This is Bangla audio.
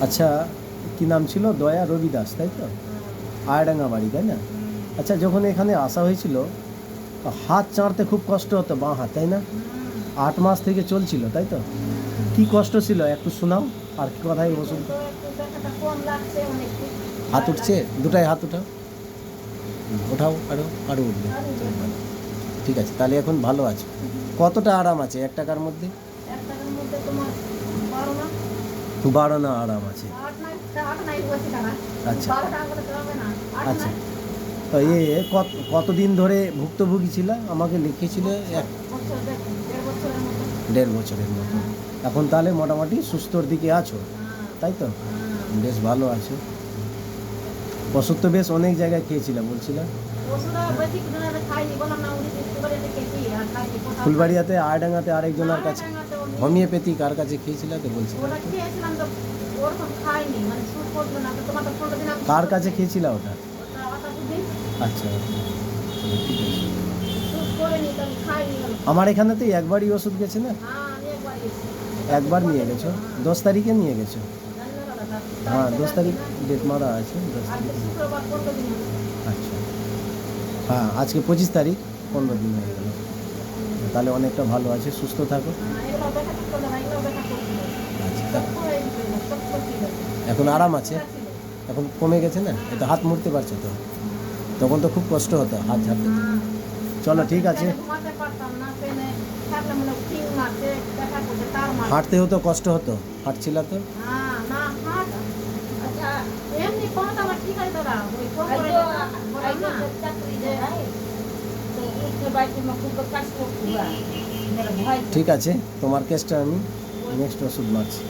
আচ্ছা, কি নাম ছিল? দয়া রবি দাস, তাই তো? আয়াডাঙ্গা বাড়ি, তাই না? আচ্ছা, যখন এখানে আসা হয়েছিল হাত চাঁড়তে খুব কষ্ট হতো, বাঁ হাত, তাই না? 8 মাস থেকে চলছিল, তাই তো? কি কষ্ট ছিল একটু শোনাও। আর কি কথাই ওষুধ? হাত উঠছে? দুটাই হাত উঠাও, ওঠাও, আরও আরও উঠবে। ঠিক আছে, তাহলে এখন ভালো আছে। কতটা আরাম আছে 1 টাকার মধ্যে? 12 না আরাম আছে। আচ্ছা আচ্ছা, তো কতদিন ধরে ভুক্তভোগী ছিল? আমাকে লিখেছিল 1.5 বছরের মতো। এখন তাহলে মোটামুটি সুস্থর দিকে আছো, তাই তো? বেশ ভালো আছো। ওষুধ তো বেশ অনেক জায়গায় খেয়েছিলাম বলছিলাম। ফুলবাড়িয়াতে, আয়াডাঙ্গাতে আরেকজনের কাছে হোমিওপ্যাথি কার কাছে খেয়েছিল তো বলছিলাম। কার কাছে খেয়েছিল ওটা? আচ্ছা, আমার এখানেতেই একবারই ওষুধ গেছে না? একবার নিয়ে গেছো, 10 তারিখে নিয়ে গেছো। হ্যাঁ, 10 তারিখ ডেট মারা আছে, 10 তারিখ। আচ্ছা, হ্যাঁ, আজকে 25 তারিখ, 15 দিন হয়ে গেল। তাহলে অনেকটা ভালো আছে, সুস্থ থাকো। আচ্ছা, এখন আরাম আছে, এখন কমে গেছে না? এটা হাত মুড়তে পারছো তো? তখন তো খুব কষ্ট হতো হাত ঝাড়তে। চলো, ঠিক আছে। হাঁটতেও তো কষ্ট হতো, হাঁটছিল তো? ঠিক আছে, তোমার কেসটা আমি নেক্সট ওষুধ মারছি।